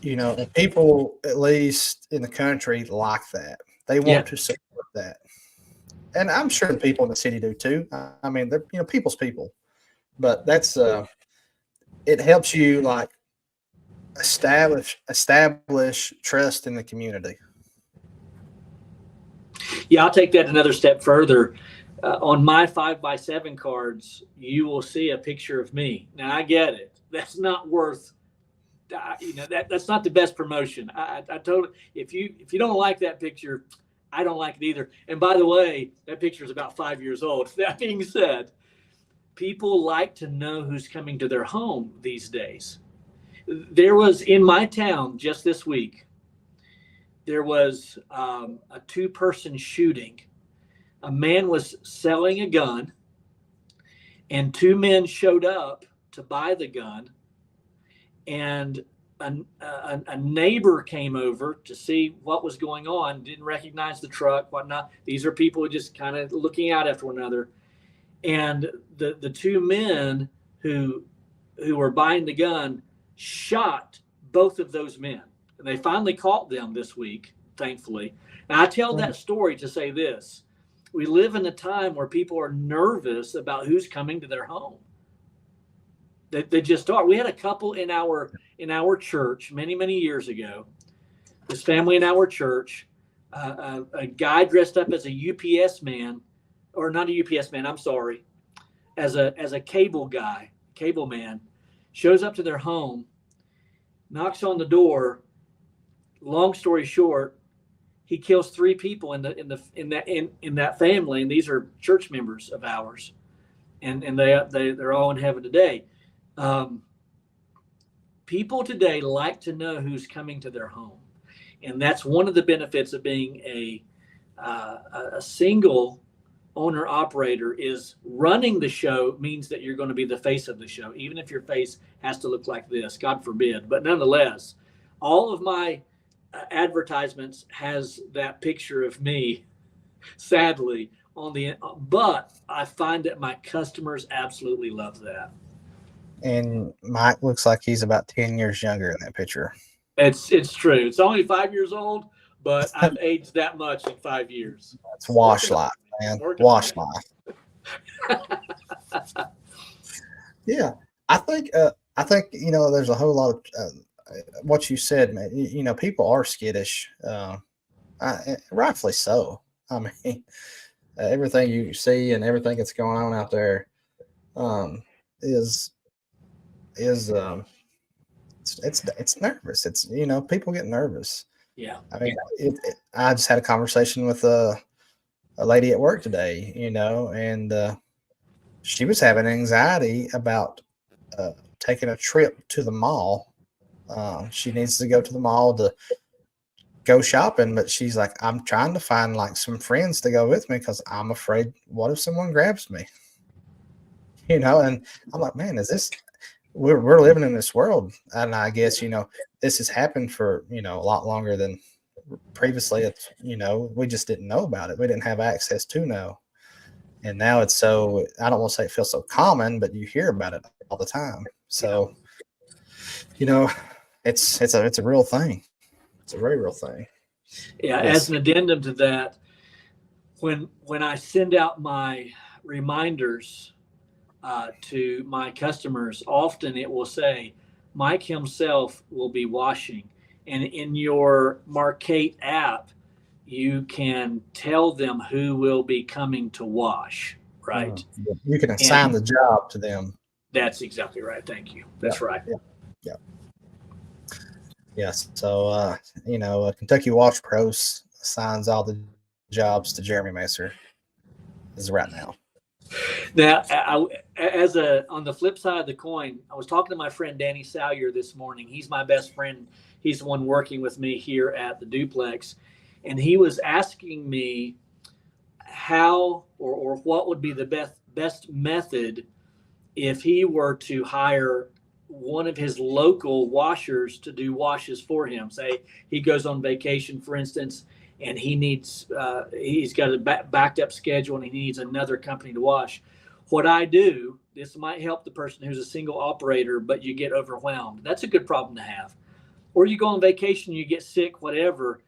and people, at least in the country, like that. They want to support that. And I'm sure the people in the city do too. I mean, they're, people's people, but that's, it helps you like establish trust in the community. Yeah, I'll take that another step further. On my 5x7 cards, you will see a picture of me. Now, I get it. That's not worth, that's not the best promotion. I totally, if you don't like that picture, I don't like it either. And by the way, that picture is about 5 years old. That being said, people like to know who's coming to their home these days. There was in my town just this week, there was a 2-person shooting. A man was selling a gun, and 2 men showed up to buy the gun, and a neighbor came over to see what was going on, didn't recognize the truck, whatnot. These are people just kind of looking out after one another. And the 2 men who were buying the gun shot both of those men. And they finally caught them this week, thankfully. And I tell that story to say this. We live in a time where people are nervous about who's coming to their home. They just are. We had a couple in our church many years ago. This family in our church, a guy dressed up as a UPS man, or not a UPS man, I'm sorry, as a cable man, shows up to their home, knocks on the door. Long story short, he kills 3 people in that family, and these are church members of ours, and they're all in heaven today. People today like to know who's coming to their home, and that's one of the benefits of being a single owner operator. Is running the show means that you're going to be the face of the show, even if your face has to look like this, God forbid. But nonetheless, all of my advertisements has that picture of me, sadly, on the, but I find that my customers absolutely love that. And Mike looks like he's about 10 years younger in that picture. It's true. It's only 5 years old, but I've aged that much in 5 years. It's wash life, man. Wash life. Yeah, I think there's a whole lot of what you said, man. People are skittish, rightfully so. I mean, everything you see and everything that's going on out there is it's nervous. It's people get nervous. Yeah. I mean, I just had a conversation with a lady at work today, and she was having anxiety about taking a trip to the mall. She needs to go to the mall to go shopping, but she's like, I'm trying to find like some friends to go with me because I'm afraid, what if someone grabs me? And I'm like, man, is this, we're living in this world. And I guess, this has happened for, a lot longer than previously. It's, we just didn't know about it. We didn't have access to know. And now it's so, I don't want to say it feels so common, but you hear about it all the time. So, it's a real thing. It's a very real thing. Yeah. Yes. As an addendum to that, when I send out my reminders to my customers, often it will say, Mike himself will be washing. And in your Marquette app, you can tell them who will be coming to wash, right? You can assign the job to them. That's exactly right. Thank you. That's right. Yeah. Yes. So, Kentucky Wash Pros assigns all the jobs to Jeremy Macer as right now. Now, on the flip side of the coin, I was talking to my friend Danny Salyer this morning. He's my best friend. He's the one working with me here at the duplex. And he was asking me how or what would be the best method if he were to hire one of his local washers to do washes for him. Say he goes on vacation, for instance, and he's got a backed up schedule and he needs another company to wash. What I do, this might help the person who's a single operator, but you get overwhelmed. That's a good problem to have. Or you go on vacation, you get sick, whatever.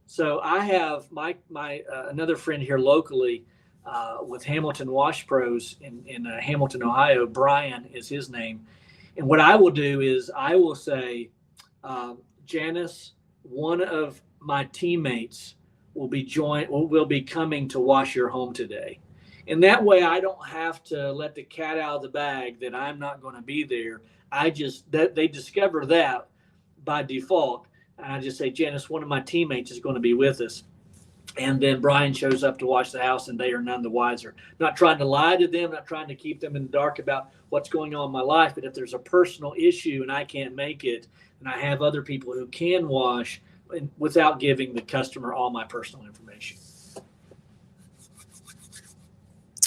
So I have my another friend here locally with Hamilton Wash Pros in Hamilton, Ohio. Brian is his name. And what I will do is I will say, Janice, one of my teammates will be coming to wash your home today. And that way I don't have to let the cat out of the bag that I'm not going to be there. I just that they discover that by default. And I just say, Janice, one of my teammates is going to be with us. And then Brian shows up to watch the house, and they are none the wiser. Not trying to lie to them, not trying to keep them in the dark about what's going on in my life. But if there's a personal issue and I can't make it, and I have other people who can wash without giving the customer all my personal information.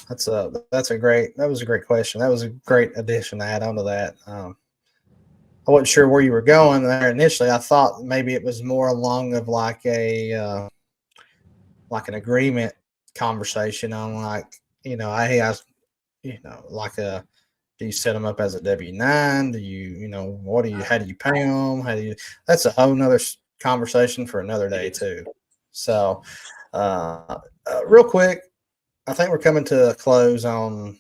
That was a great question. That was a great addition to add on to that. I wasn't sure where you were going there initially. I thought maybe it was more along of like like an agreement conversation on like, hey, do you set them up as a W-9? Do you, how do you pay them? That's a whole nother conversation for another day too. So, real quick, I think we're coming to a close on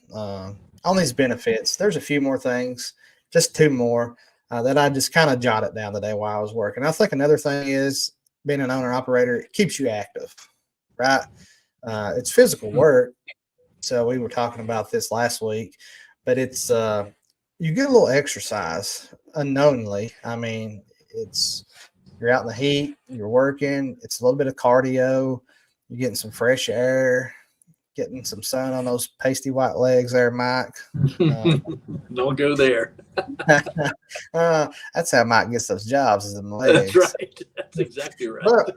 these benefits. There's a few more things, just two more that I just kind of jotted down today while I was working. I think another thing is being an owner operator, it keeps you active, right? It's physical work. So we were talking about this last week, but it's you get a little exercise unknowingly. I mean, you're out in the heat, you're working. It's a little bit of cardio. You're getting some fresh air, getting some sun on those pasty white legs there, Mike. Don't go there. That's how Mike gets those jobs, is in the legs. That's right. That's exactly right. But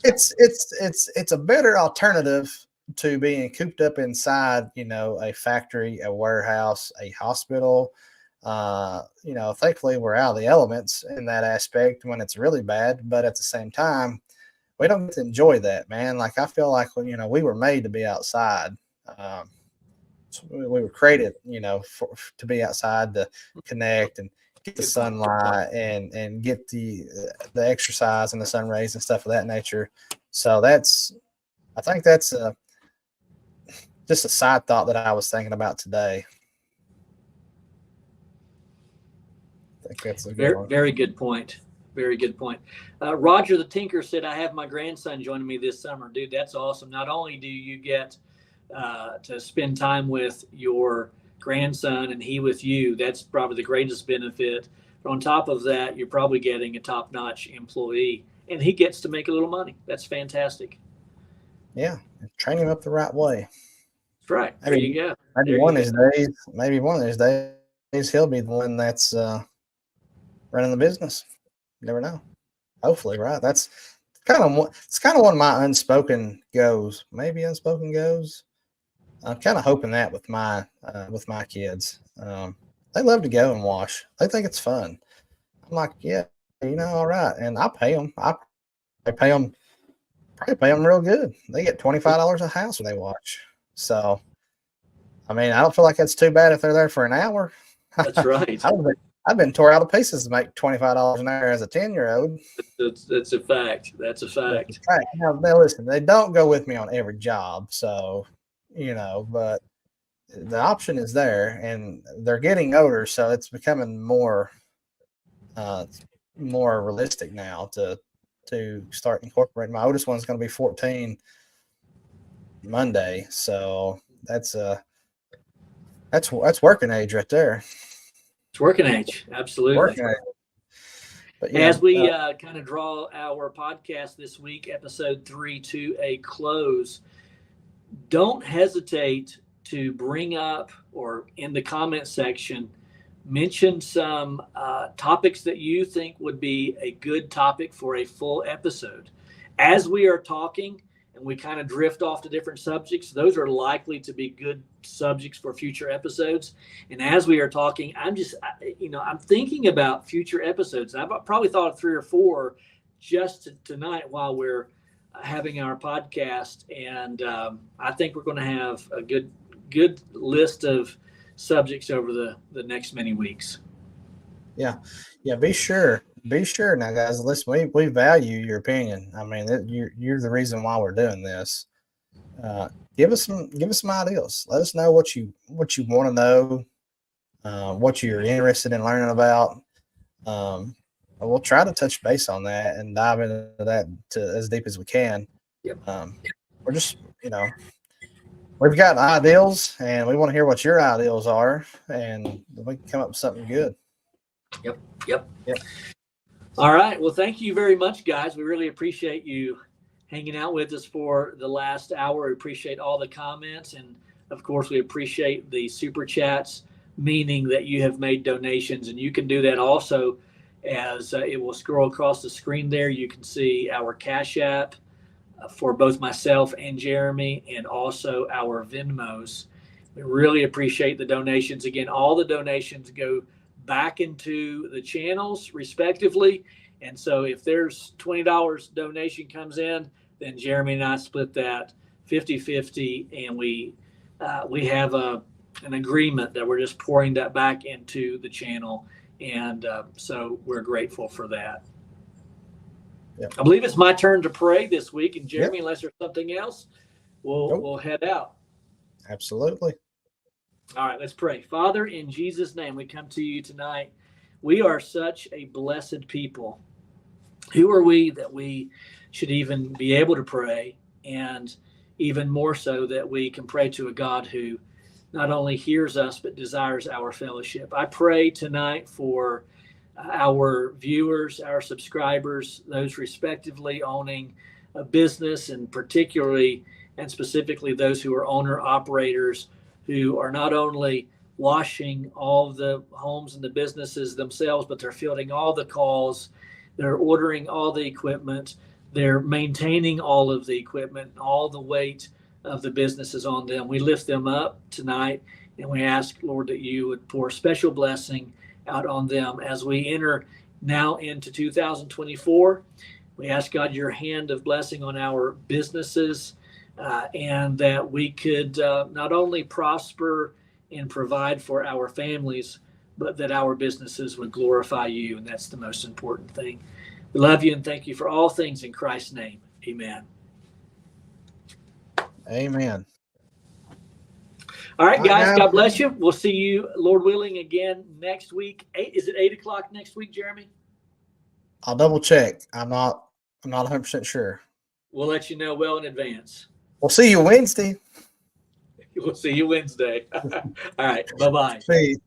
it's a better alternative to being cooped up inside, a factory, a warehouse, a hospital. Thankfully we're out of the elements in that aspect when it's really bad, but at the same time, we don't get to enjoy that, man. Like I feel like we were made to be outside. We were created, to be outside, to connect and get the sunlight and get the exercise and the sun rays and stuff of that nature. So I think that's just a side thought that I was thinking about today. I think that's a good one. Very good point. Very good point. Roger the Tinker said, I have my grandson joining me this summer. Dude, that's awesome. Not only do you get to spend time with your grandson and he with you, that's probably the greatest benefit. But on top of that, you're probably getting a top-notch employee, and he gets to make a little money. That's fantastic. Yeah, train him up the right way. That's right. There you go. Maybe one of these days, he'll be the one that's running the business. You never know. Hopefully, right? That's kind of one of my unspoken goals. Maybe unspoken goals. I'm kind of hoping that with my kids. They love to go and wash. They think it's fun. I'm like, yeah, all right. And I pay them. I pay them real good. They get $25 a house when they watch. So, I mean, I don't feel like that's too bad if they're there for an hour. That's right. I've been tore out of pieces to make $25 an hour as a 10-year-old. That's a fact. That's a fact. Now, listen, they don't go with me on every job. So, but the option is there, and they're getting older. So it's becoming more realistic now to start incorporating. My oldest one's going to be 14 Monday. So that's working age right there. It's working age, absolutely. Working age. But, as we kind of draw our podcast this week, episode 3, to a close, don't hesitate to bring up, or in the comment section, mention some topics that you think would be a good topic for a full episode. As we are talking and we kind of drift off to different subjects, those are likely to be good subjects for future episodes. And as we are talking, I'm thinking about future episodes. I've probably thought of 3 or 4 just tonight while we're having our podcast. And I think we're going to have a good list of subjects over the next many weeks. Yeah. Be sure now, guys. Listen, we value your opinion. I mean, you're the reason why we're doing this. Give us some ideas. Let us know what you want to know, what you're interested in learning about. we'll try to touch base on that and dive into that as deep as we can. Yep. We're just, we've got ideals, and we want to hear what your ideals are, and we can come up with something good. Yep. All right. Well, thank you very much, guys. We really appreciate you hanging out with us for the last hour. We appreciate all the comments, and of course, we appreciate the super chats, meaning that you have made donations, and you can do that also as it will scroll across the screen there. You can see our Cash App for both myself and Jeremy, and also our Venmos. We really appreciate the donations. Again, all the donations go back into the channels respectively. And so if there's $20 donation comes in, then Jeremy and I split that 50-50, and we have an agreement that we're just pouring that back into the channel. And so we're grateful for that. Yep. I believe it's my turn to pray this week, and Jeremy, Yep. unless there's something else, we'll head out. Absolutely. All right, let's pray. Father, in Jesus' name, we come to you tonight. We are such a blessed people. Who are we that we should even be able to pray, and even more so that we can pray to a God who not only hears us but desires our fellowship? I pray tonight for our viewers, our subscribers, those respectively owning a business, and particularly and specifically those who are owner operators, who are not only washing all of the homes and the businesses themselves, but they're fielding all the calls, they're ordering all the equipment, they're maintaining all of the equipment, all the weight of the business is on them. We lift them up tonight, and we ask, Lord, that you would pour special blessing out on them as we enter now into 2024. We ask, God, your hand of blessing on our businesses, and that we could not only prosper and provide for our families, but that our businesses would glorify you, and that's the most important thing. We love you and thank you for all things in Christ's name. Amen. Amen. All right, guys. God bless you. We'll see you, Lord willing, again next week. Is it 8 o'clock next week, Jeremy? I'll double check. I'm not 100% sure. We'll let you know well in advance. We'll see you Wednesday. We'll see you Wednesday. All right. Bye-bye. See you.